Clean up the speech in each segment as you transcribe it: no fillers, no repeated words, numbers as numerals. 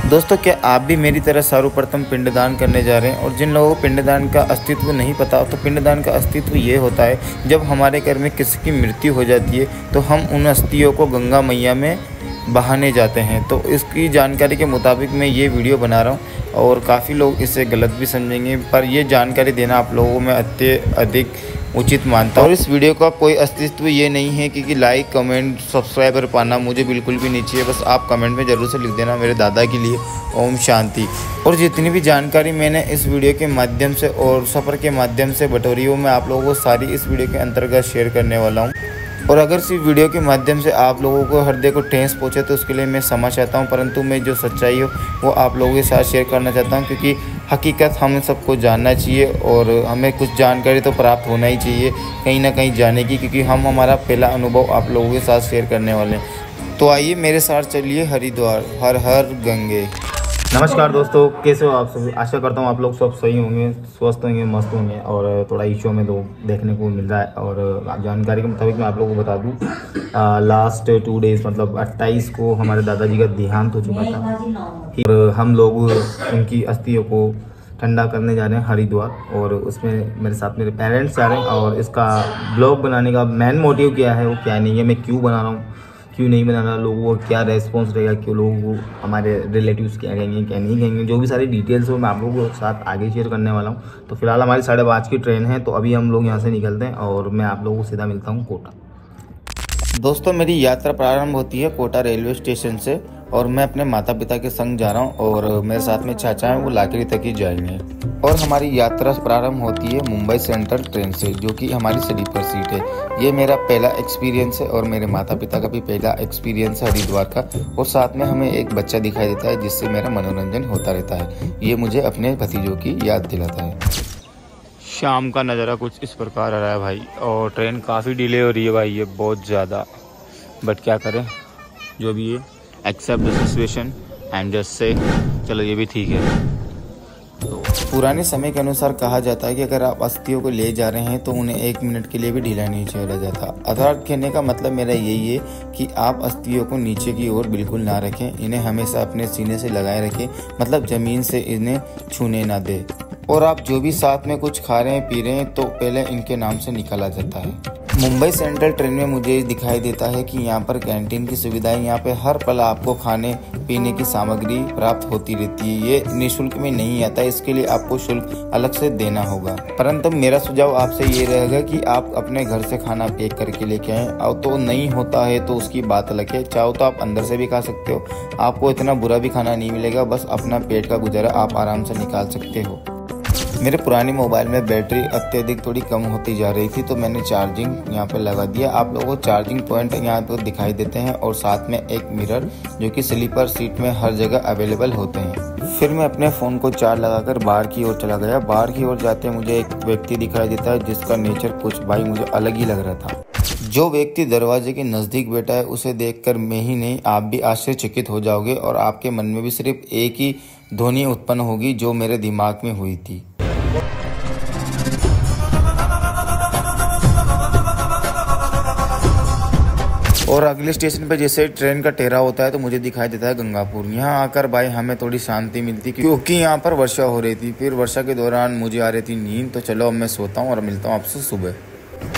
दोस्तों, क्या आप भी मेरी तरह सर्वप्रथम पिंडदान करने जा रहे हैं? और जिन लोगों को पिंडदान का अस्तित्व नहीं पता, तो पिंडदान का अस्तित्व ये होता है, जब हमारे घर में किसी की मृत्यु हो जाती है तो हम उन अस्थियों को गंगा मैया में बहाने जाते हैं। तो इसकी जानकारी के मुताबिक मैं ये वीडियो बना रहा हूँ और काफ़ी लोग इसे गलत भी समझेंगे, पर ये जानकारी देना आप लोगों को मैं अत्यधिक उचित मानता हूँ। और इस वीडियो का कोई अस्तित्व ये नहीं है कि लाइक कमेंट सब्सक्राइबर पाना मुझे बिल्कुल भी नहीं चाहिए। बस आप कमेंट में ज़रूर से लिख देना मेरे दादा के लिए ओम शांति। और जितनी भी जानकारी मैंने इस वीडियो के माध्यम से और सफ़र के माध्यम से बटोरी हो, मैं आप लोगों को सारी इस वीडियो के अंतर्गत शेयर करने वाला हूँ। और अगर सिर्फ वीडियो के माध्यम से आप लोगों को हृदय को ठेस पहुँचे तो उसके लिए मैं क्षमा चाहता हूँ, परंतु मैं जो सच्चाई हो वो आप लोगों के साथ शेयर करना चाहता हूँ, क्योंकि हकीकत हम सबको जानना चाहिए और हमें कुछ जानकारी तो प्राप्त होना ही चाहिए कहीं ना कहीं जाने की, क्योंकि हम हमारा पहला अनुभव आप लोगों के साथ शेयर करने वाले हैं। तो आइए मेरे साथ चलिए हरिद्वार। हर हर गंगे। नमस्कार दोस्तों, कैसे हो आप सब? आशा करता हूँ आप लोग सब सही होंगे, स्वस्थ होंगे, मस्त होंगे। और थोड़ा इशू में तो देखने को मिल रहा है। और जानकारी के मुताबिक मैं आप लोगों को बता दूँ, लास्ट 2 डेज़ मतलब 28 को हमारे दादाजी का देहांत हो चुका था। और हम लोग उनकी अस्थियों को ठंडा करने जा रहे हैं हरिद्वार, और उसमें मेरे साथ मेरे पेरेंट्स जा रहे हैं। और इसका ब्लॉग बनाने का मेन मोटिव क्या है, वो क्या नहीं है, मैं क्यों बना रहा हूँ, क्यों नहीं बनाना, लोगों को क्या रेस्पॉन्स रहेगा, क्यों लोगों को हमारे रिलेटिव्स क्या कहेंगे क्या नहीं कहेंगे, जो भी सारी डिटेल्स हो मैं आप लोगों के साथ आगे शेयर करने वाला हूँ। तो फिलहाल हमारी 5:30 की ट्रेन है, तो अभी हम लोग यहाँ से निकलते हैं और मैं आप लोगों को सीधा मिलता हूँ कोटा। दोस्तों, मेरी यात्रा प्रारंभ होती है कोटा रेलवे स्टेशन से, और मैं अपने माता पिता के संग जा रहा हूँ और मेरे साथ में चाचा हैं, वो लाकड़ी तक ही जाएंगे। और हमारी यात्रा प्रारंभ होती है मुंबई सेंट्रल ट्रेन से, जो कि हमारी स्लीपर सीट है। ये मेरा पहला एक्सपीरियंस है और मेरे माता पिता का भी पहला एक्सपीरियंस है हरिद्वार का। और साथ में हमें एक बच्चा दिखाई देता है, जिससे मेरा मनोरंजन होता रहता है। ये मुझे अपने भतीजों की याद दिलाता है। शाम का नज़ारा कुछ इस प्रकार आ रहा है भाई, और ट्रेन काफ़ी डिले हो रही है भाई, ये बहुत ज़्यादा। बट क्या करें, जो भी है accept the situation and just से चलो ये भी ठीक है। तो पुराने समय के अनुसार कहा जाता है कि अगर आप अस्थियों को ले जा रहे हैं तो उन्हें 1 मिनट के लिए भी ढीला नहीं छोड़ा जाता। अर्थात कहने का मतलब मेरा यही है कि आप अस्थियों को नीचे की ओर बिल्कुल ना रखें, इन्हें हमेशा अपने सीने से लगाए रखें, मतलब ज़मीन से इन्हें छूने ना दें। और आप जो भी साथ में कुछ खा रहे हैं पी रहे हैं तो पहले इनके नाम से निकाला जाता है। मुंबई सेंट्रल ट्रेन में मुझे दिखाई देता है कि यहाँ पर कैंटीन की सुविधाएं, यहाँ पे हर पल आपको खाने पीने की सामग्री प्राप्त होती रहती है। ये निःशुल्क में नहीं आता, इसके लिए आपको शुल्क अलग से देना होगा। परंतु मेरा सुझाव आपसे ये रहेगा कि आप अपने घर से खाना पैक करके लेके आएँ। और तो नहीं होता है तो उसकी बात अलग है, चाहो तो आप अंदर से भी खा सकते हो, आपको इतना बुरा भी खाना नहीं मिलेगा, बस अपना पेट का गुजारा आप आराम से निकाल सकते हो। मेरे पुराने मोबाइल में बैटरी अत्यधिक थोड़ी कम होती जा रही थी, तो मैंने चार्जिंग यहाँ पर लगा दिया। आप लोगों को चार्जिंग पॉइंट यहाँ पर दिखाई देते हैं, और साथ में एक मिरर जो कि स्लीपर सीट में हर जगह अवेलेबल होते हैं। फिर मैं अपने फ़ोन को चार्ज लगाकर बाहर की ओर चला गया। बाहर की ओर जाते मुझे एक व्यक्ति दिखाई देता है, जिसका नेचर कुछ भाई मुझे अलग ही लग रहा था। जो व्यक्ति दरवाजे के नज़दीक बैठा है, उसे देखकर मैं ही नहीं आप भी आश्चर्यचकित हो जाओगे, और आपके मन में भी सिर्फ एक ही ध्वनि उत्पन्न होगी जो मेरे दिमाग में हुई थी। और अगले स्टेशन पे जैसे ट्रेन का ठहराव होता है तो मुझे दिखाई देता है गंगापुर। यहाँ आकर भाई हमें थोड़ी शांति मिलती, क्योंकि यहाँ पर वर्षा हो रही थी। फिर वर्षा के दौरान मुझे आ रही थी नींद, तो चलो अब मैं सोता हूँ और मिलता हूँ आपसे सुबह।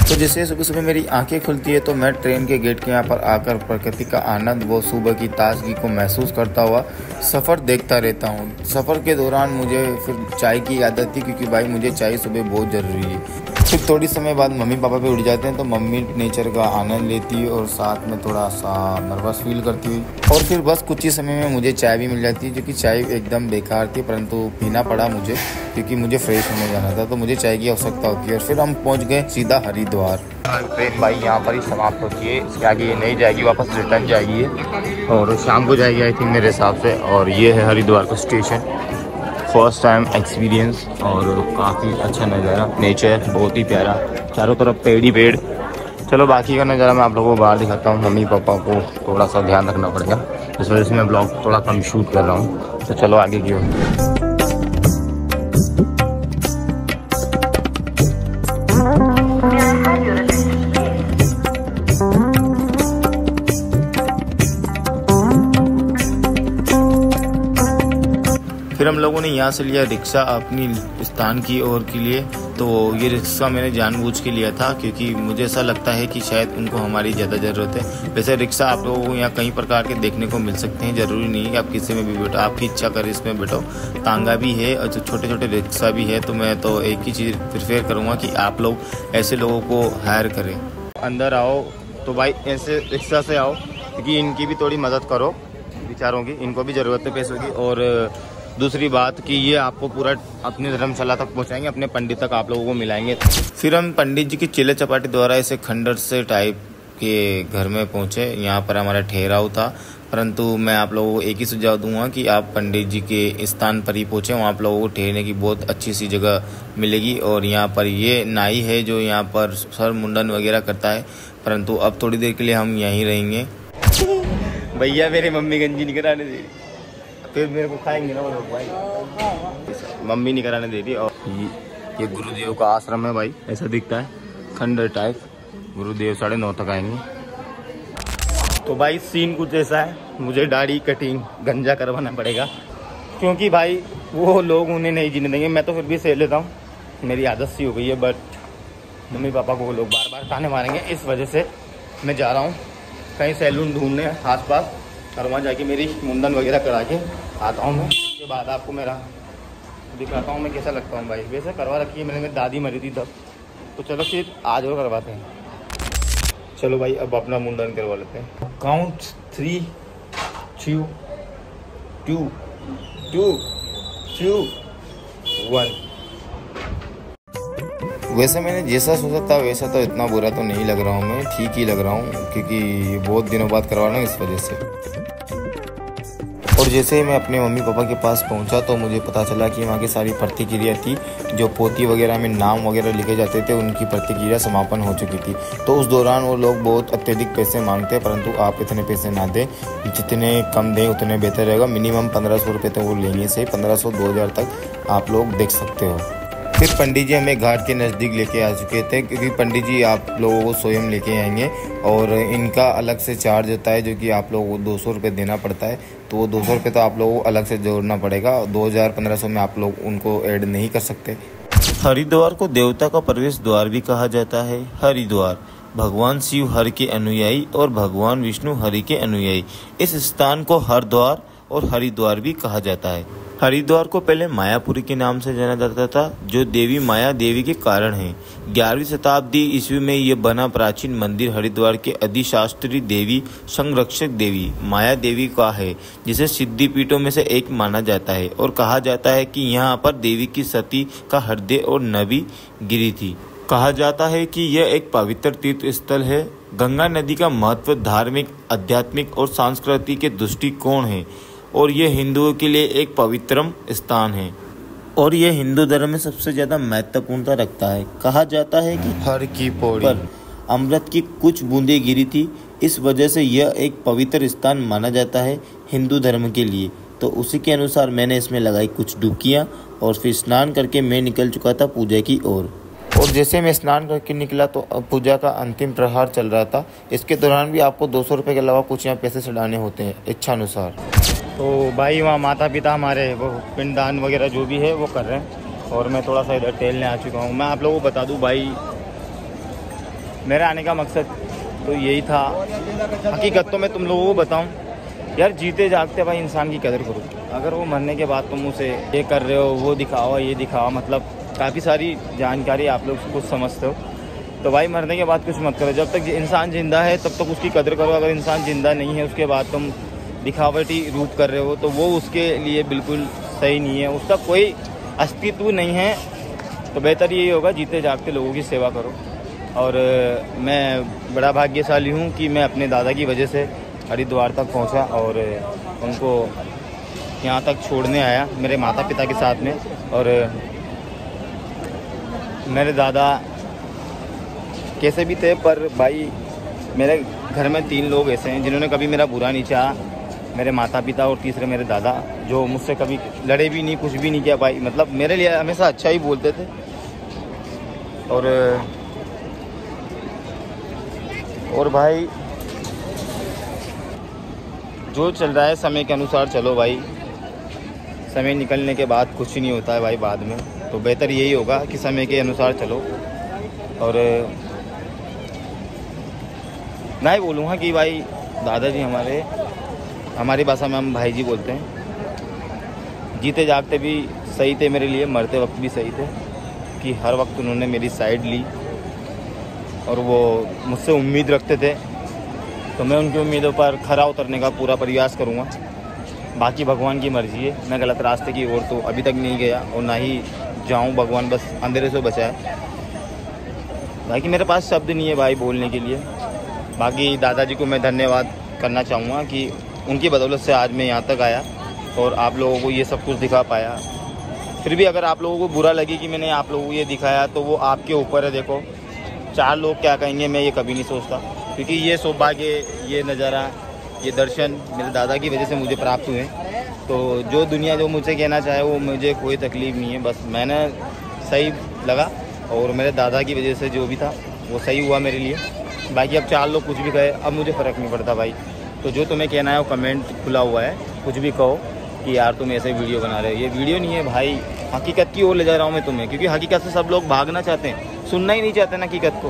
तो जैसे सुबह सुबह मेरी आंखें खुलती है तो मैं ट्रेन के गेट के यहाँ पर आकर प्रकृति का आनंद व सुबह की ताजगी को महसूस करता हुआ सफ़र देखता रहता हूँ। सफ़र के दौरान मुझे फिर चाय की आदत थी, क्योंकि भाई मुझे चाय सुबह बहुत ज़रूरी है। फिर थोड़ी समय बाद मम्मी पापा पे उठ जाते हैं, तो मम्मी नेचर का आनंद लेती है और साथ में थोड़ा सा नर्वस फील करती हुई, और फिर बस कुछ ही समय में मुझे चाय भी मिल जाती है, जो कि चाय एकदम बेकार थी, परंतु पीना पड़ा मुझे, क्योंकि मुझे फ्रेश होने जाना था, तो मुझे चाय की आवश्यकता होती है। और फिर हम पहुंच गए सीधा हरिद्वार। ट्रेन भाई यहाँ पर ही समाप्त होती है, इसके आगे ये नहीं जाएगी, वापस रिटर्न जाएगी और शाम को जाएगी आई थिंक मेरे हिसाब से। और ये है हरिद्वार का स्टेशन। फर्स्ट टाइम एक्सपीरियंस, और काफ़ी अच्छा नज़ारा, नेचर बहुत ही प्यारा, चारों तरफ पेड़ ही पेड़। चलो बाकी का नज़ारा मैं आप लोगों को बाहर दिखाता हूँ। मम्मी पापा को थोड़ा सा ध्यान रखना पड़ेगा, इस वजह से मैं ब्लॉग थोड़ा कम शूट कर रहा हूँ। तो चलो आगे की ओर। फिर हम लोगों ने यहाँ से लिया रिक्शा अपनी स्थान की ओर के लिए। तो ये रिक्शा मैंने जानबूझ के लिया था क्योंकि मुझे ऐसा लगता है कि शायद उनको हमारी ज़्यादा ज़रूरत है। वैसे रिक्शा आप लोगों को यहाँ कई प्रकार के देखने को मिल सकते हैं, ज़रूरी नहीं कि आप किसी में भी बैठो, आपकी इच्छा करे इसमें बैठो। तांगा भी है और जो छोटे छोटे रिक्शा भी है। तो मैं तो एक ही चीज़ प्रेफर करूँगा कि आप लोग ऐसे लोगों को हायर करें। अंदर आओ तो भाई ऐसे रिक्शा से आओ क्योंकि इनकी भी थोड़ी मदद करो बेचारों की, इनको भी ज़रूरत है पैसों की। और दूसरी बात कि ये आपको पूरा अपने धर्मशाला तक पहुंचाएंगे, अपने पंडित तक आप लोगों को मिलाएंगे। फिर हम पंडित जी की चिल्ले चपाटी द्वारा ऐसे खंडर से टाइप के घर में पहुंचे। यहाँ पर हमारा ठहराव था, परंतु मैं आप लोगों को एक ही सुझाव दूंगा कि आप पंडित जी के स्थान पर ही पहुँचें। वहाँ आप लोगों को ठहरने की बहुत अच्छी सी जगह मिलेगी। और यहाँ पर ये नाई है जो यहाँ पर सर मुंडन वगैरह करता है, परंतु अब थोड़ी देर के लिए हम यहीं रहेंगे। भैया मेरी मम्मी गंजी नहीं कराने दे रही, फिर मेरे को खाएंगे ना वो लोग भाई। मम्मी नहीं कराने दे रही। और ये गुरुदेव का आश्रम है भाई, ऐसा दिखता है खंडर टाइप। गुरुदेव 9:30 तक आएंगे। तो भाई सीन कुछ ऐसा है, मुझे दाढ़ी कटिंग गंजा करवाना पड़ेगा क्योंकि भाई वो लोग उन्हें नहीं जीने देंगे। मैं तो फिर भी सह लेता हूँ, मेरी आदत सी हो गई है, बट मम्मी पापा को वो लोग बार बार ताने मारेंगे। इस वजह से मैं जा रहा हूँ कहीं सैलून ढूंढने आसपास, और वहाँ जाके मेरी मुंडन वगैरह करा के आता हूँ मैं। उसके बाद आपको मेरा दिखाता हूँ मैं कैसा लगता हूँ भाई। वैसे करवा रखी है मैंने, मेरी दादी मरी थी तब। तो चलो फिर आज वो करवाते हैं। चलो भाई अब अपना मुंडन करवा लेते हैं। काउंट 3 2 2 2 2 1। वैसे मैंने जैसा सोचा था वैसा तो इतना बुरा तो नहीं लग रहा हूँ मैं, ठीक ही लग रहा हूँ क्योंकि बहुत दिनों बाद करवाना इस वजह से। और जैसे ही मैं अपने मम्मी पापा के पास पहुँचा तो मुझे पता चला कि वहाँ की सारी प्रतिक्रिया थी, जो पोती वगैरह में नाम वगैरह लिखे जाते थे उनकी प्रतिक्रिया समापन हो चुकी थी। तो उस दौरान वो लोग बहुत अत्यधिक पैसे मांगते हैं, परंतु आप इतने पैसे ना दें, जितने कम दें उतने बेहतर रहेगा। मिनिमम 1500 रुपये तो वो लेंगे से 1500-2000 तक आप लोग देख सकते हो। फिर पंडित जी हमें घाट के नज़दीक लेके आ चुके थे क्योंकि पंडित जी आप लोगों को स्वयं लेके आएंगे और इनका अलग से चार्ज होता है जो कि आप लोगों को 200 रुपये देना पड़ता है। तो वो 200 रुपये तो आप लोगों को अलग से जोड़ना पड़ेगा। 2000-1500 में आप लोग उनको ऐड नहीं कर सकते। हरिद्वार को देवता का प्रवेश द्वार भी कहा जाता है। हरिद्वार भगवान शिव हरि के अनुयायी और भगवान विष्णु हरि के अनुयायी, इस स्थान को हरद्वार और हरिद्वार भी कहा जाता है। हरिद्वार को पहले मायापुरी के नाम से जाना जाता था, जो देवी माया देवी के कारण है। 11वीं शताब्दी ईस्वी में यह बना प्राचीन मंदिर हरिद्वार के अधिशास्त्री देवी संरक्षक देवी माया देवी का है, जिसे सिद्धि पीठों में से एक माना जाता है। और कहा जाता है कि यहाँ पर देवी की सती का हृदय और नभी गिरी थी। कहा जाता है कि यह एक पवित्र तीर्थ स्थल है। गंगा नदी का महत्व धार्मिक, आध्यात्मिक और सांस्कृतिक के दृष्टिकोण है और यह हिंदुओं के लिए एक पवित्रम स्थान है और यह हिंदू धर्म में सबसे ज़्यादा महत्वपूर्णता रखता है। कहा जाता है कि हर की पौड़ी पर अमृत की कुछ बूंदें गिरी थी, इस वजह से यह एक पवित्र स्थान माना जाता है हिंदू धर्म के लिए। तो उसी के अनुसार मैंने इसमें लगाई कुछ डुबकियाँ और फिर स्नान करके मैं निकल चुका था पूजा की ओर। और जैसे मैं स्नान करके निकला तो पूजा का अंतिम प्रहार चल रहा था। इसके दौरान भी आपको 200 रुपये के अलावा कुछ यहाँ पैसे चढ़ाने होते हैं इच्छानुसार। तो भाई वहाँ माता पिता हमारे वो पिंडदान वगैरह जो भी है वो कर रहे हैं और मैं थोड़ा सा इधर टहलने आ चुका हूँ। मैं आप लोगों को बता दूँ भाई, मेरे आने का मकसद तो यही था। हकीकत तो मैं तुम लोगों को बताऊँ यार, जीते जागते भाई इंसान की कदर करो। अगर वो मरने के बाद तुम उसे ये कर रहे हो, वो दिखाओ, ये दिखाओ, मतलब काफ़ी सारी जानकारी आप लोग कुछ समझते हो, तो भाई मरने के बाद कुछ मत करो। जब तक इंसान जिंदा है तब तक उसकी कदर करो। अगर इंसान जिंदा नहीं है उसके बाद तुम दिखावटी रूप कर रहे हो तो वो उसके लिए बिल्कुल सही नहीं है, उसका कोई अस्तित्व नहीं है। तो बेहतर यही होगा जीते जागते लोगों की सेवा करो। और मैं बड़ा भाग्यशाली हूँ कि मैं अपने दादा की वजह से हरिद्वार तक पहुँचा और उनको यहाँ तक छोड़ने आया मेरे माता पिता के साथ में। और मेरे दादा कैसे भी थे, पर भाई मेरे घर में 3 लोग ऐसे हैं जिन्होंने कभी मेरा बुरा नहीं चाहा। मेरे माता पिता और तीसरे मेरे दादा, जो मुझसे कभी लड़े भी नहीं, कुछ भी नहीं किया भाई, मतलब मेरे लिए हमेशा अच्छा ही बोलते थे। और भाई जो चल रहा है समय के अनुसार चलो भाई, समय निकलने के बाद कुछ नहीं होता है भाई बाद में, तो बेहतर यही होगा कि समय के अनुसार चलो। और मैं ही बोलूँगा कि भाई दादाजी हमारी भाषा में हम भाई जी बोलते हैं, जीते जागते भी सही थे मेरे लिए, मरते वक्त भी सही थे कि हर वक्त उन्होंने मेरी साइड ली और वो मुझसे उम्मीद रखते थे, तो मैं उनकी उम्मीदों पर खरा उतरने का पूरा प्रयास करूँगा। बाकी भगवान की मर्ज़ी है, मैं गलत रास्ते की ओर तो अभी तक नहीं गया और ना ही जाऊँ, भगवान बस अंधेरे से बचाए। बाकी मेरे पास शब्द नहीं है भाई बोलने के लिए। बाकी दादाजी को मैं धन्यवाद करना चाहूँगा कि उनकी बदौलत से आज मैं यहाँ तक आया और आप लोगों को ये सब कुछ दिखा पाया। फिर भी अगर आप लोगों को बुरा लगे कि मैंने आप लोगों को ये दिखाया तो वो आपके ऊपर है। देखो 4 लोग क्या कहेंगे मैं ये कभी नहीं सोचता, क्योंकि ये सौभाग्य, ये नज़ारा, ये दर्शन मेरे दादा की वजह से मुझे प्राप्त हुए। तो जो दुनिया जो मुझे कहना चाहे वो मुझे कोई तकलीफ़ नहीं है, बस मैंने सही लगा और मेरे दादा की वजह से जो भी था वो सही हुआ मेरे लिए। बाकी अब 4 लोग कुछ भी कहे अब मुझे फ़र्क नहीं पड़ता भाई। तो जो तुम्हें कहना है वो कमेंट खुला हुआ है, कुछ भी कहो कि यार तुम ऐसे वीडियो बना रहे हो। ये वीडियो नहीं है भाई, हकीकत की ओर ले जा रहा हूँ मैं तुम्हें, क्योंकि हकीकत से सब लोग भागना चाहते हैं, सुनना ही नहीं चाहते ना हकीकत को।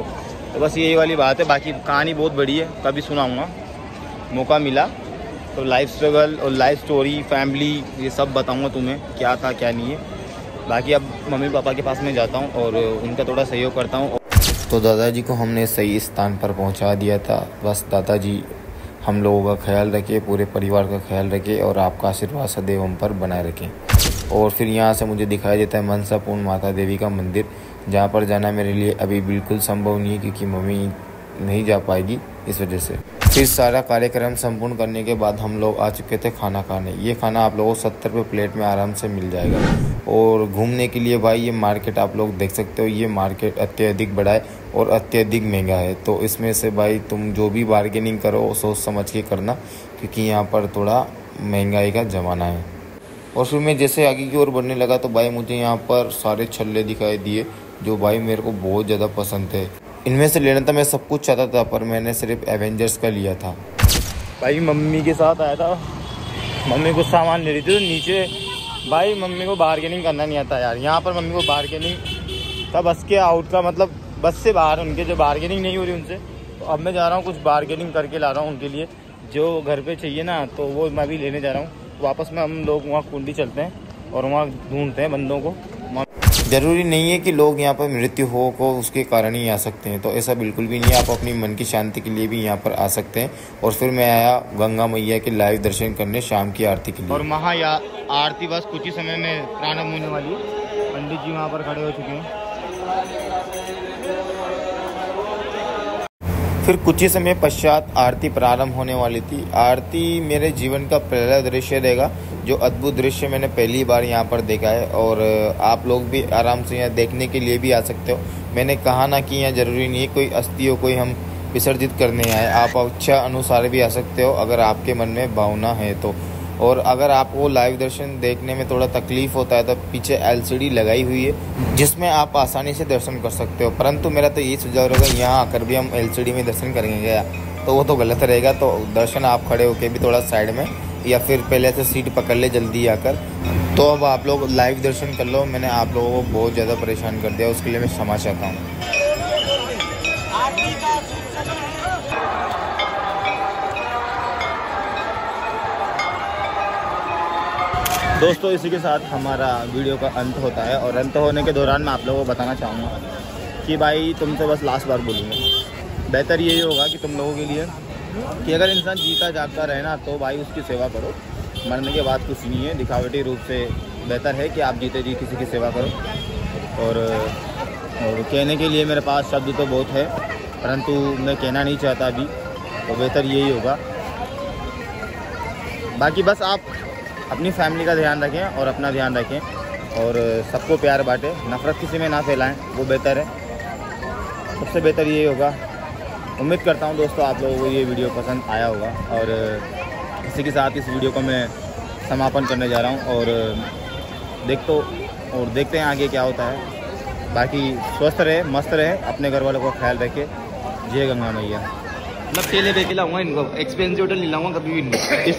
तो बस यही वाली बात है। बाकी कहानी बहुत बड़ी है, कभी सुनाऊँगा, मौका मिला तो लाइफ स्ट्रगल और लाइफ स्टोरी, फैमिली, ये सब बताऊँगा तुम्हें क्या था क्या नहीं है। बाकी अब मम्मी पापा के पास मैं जाता हूँ और उनका थोड़ा सहयोग करता हूँ। तो दादाजी को हमने सही स्थान पर पहुँचा दिया था। बस दादाजी हम लोगों का ख्याल रखें, पूरे परिवार का ख्याल रखें और आपका आशीर्वाद सदैव हम पर बनाए रखें। और फिर यहाँ से मुझे दिखाई देता है मनसापूर्ण माता देवी का मंदिर, जहाँ पर जाना मेरे लिए अभी बिल्कुल संभव नहीं है क्योंकि मम्मी नहीं जा पाएगी इस वजह से। फिर सारा कार्यक्रम संपूर्ण करने के बाद हम लोग आ चुके थे खाना खाने। ये खाना आप लोगों को 70 रुपये प्लेट में आराम से मिल जाएगा। और घूमने के लिए भाई ये मार्केट आप लोग देख सकते हो, ये मार्केट अत्यधिक बड़ा है और अत्यधिक महंगा है। तो इसमें से भाई तुम जो भी बार्गेनिंग करो सोच समझ के करना, क्योंकि यहाँ पर थोड़ा महंगाई का ज़माना है। और फिर मैं जैसे आगे की ओर बढ़ने लगा तो भाई मुझे यहाँ पर सारे छल्ले दिखाई दिए जो भाई मेरे को बहुत ज़्यादा पसंद थे। इनमें से लेना था मैं सब कुछ चाहता था, पर मैंने सिर्फ एवेंजर्स का लिया था। भाई मम्मी के साथ आया था, मम्मी कुछ सामान ले रही थी तो नीचे भाई मम्मी को बार्गेनिंग करना नहीं आता यार। यहाँ पर मम्मी को बार्गेनिंग का बस के आउट का मतलब बस से बाहर, उनके जो बार्गेनिंग नहीं हो रही उनसे। तो अब मैं जा रहा हूँ कुछ बार्गेनिंग करके ला रहा हूँ उनके लिए, जो घर पे चाहिए ना तो वो मैं भी लेने जा रहा हूँ। वापस में हम लोग वहाँ कुंडी चलते हैं और वहाँ ढूंढते हैं बंदों को। ज़रूरी नहीं है कि लोग यहाँ पर मृत्यु हो को उसके कारण ही आ सकते हैं, तो ऐसा बिल्कुल भी नहीं है। आप अपनी मन की शांति के लिए भी यहाँ पर आ सकते हैं। और फिर मैं आया गंगा मैया के लाइव दर्शन करने शाम की आरती के लिए। और महा आरती बस कुछ ही समय में प्रारंभ होने वाली है। पंडित जी वहाँ पर खड़े हो चुके हैं। फिर कुछ ही समय पश्चात आरती प्रारंभ होने वाली थी। आरती मेरे जीवन का पहला दृश्य रहेगा, जो अद्भुत दृश्य मैंने पहली बार यहाँ पर देखा है। और आप लोग भी आराम से यहाँ देखने के लिए भी आ सकते हो। मैंने कहा ना कि यहाँ ज़रूरी नहीं है कोई अस्थि हो, कोई हम विसर्जित करने आए। आप इच्छा अनुसार भी आ सकते हो अगर आपके मन में भावना है तो। और अगर आपको लाइव दर्शन देखने में थोड़ा तकलीफ़ होता है तो पीछे LCD लगाई हुई है जिसमें आप आसानी से दर्शन कर सकते हो। परंतु मेरा तो यही सुझाव रहेगा, यहाँ आकर भी हम LCD में दर्शन करेंगे तो वो तो गलत रहेगा। तो दर्शन आप खड़े होकर भी थोड़ा साइड में या फिर पहले से सीट पकड़ ले जल्दी आकर। तो अब आप लोग लाइव दर्शन कर लो। मैंने आप लोगों को बहुत ज़्यादा परेशान कर दिया, उसके लिए मैं क्षमा चाहता हूँ। दोस्तों इसी के साथ हमारा वीडियो का अंत होता है। और अंत होने के दौरान मैं आप लोगों को बताना चाहूँगा कि भाई तुमसे बस लास्ट बार बोलूँगा, बेहतर यही होगा कि तुम लोगों के लिए कि अगर इंसान जीता जागता रहे ना तो भाई उसकी सेवा करो। मरने के बाद कुछ नहीं है, दिखावटी रूप से बेहतर है कि आप जीते जी किसी की सेवा करो। और कहने के लिए मेरे पास शब्द तो बहुत है, परंतु मैं कहना नहीं चाहता अभी, तो बेहतर यही होगा। बाकी बस आप अपनी फैमिली का ध्यान रखें और अपना ध्यान रखें और सबको प्यार बांटें, नफ़रत किसी में ना फैलाएं, वो बेहतर है। सबसे बेहतर यही होगा। उम्मीद करता हूँ दोस्तों आप लोगों को ये वीडियो पसंद आया होगा। और इसी के साथ इस वीडियो को मैं समापन करने जा रहा हूँ और देखते हैं आगे क्या होता है। बाकी स्वस्थ रहे, मस्त रहे, अपने घर वालों का ख्याल रखें। जय गंगा मैया। मैं पहले बेच लाऊंगा इनको, एक्सपेंसिव होटल नहीं लाऊंगा कभी भी नहीं।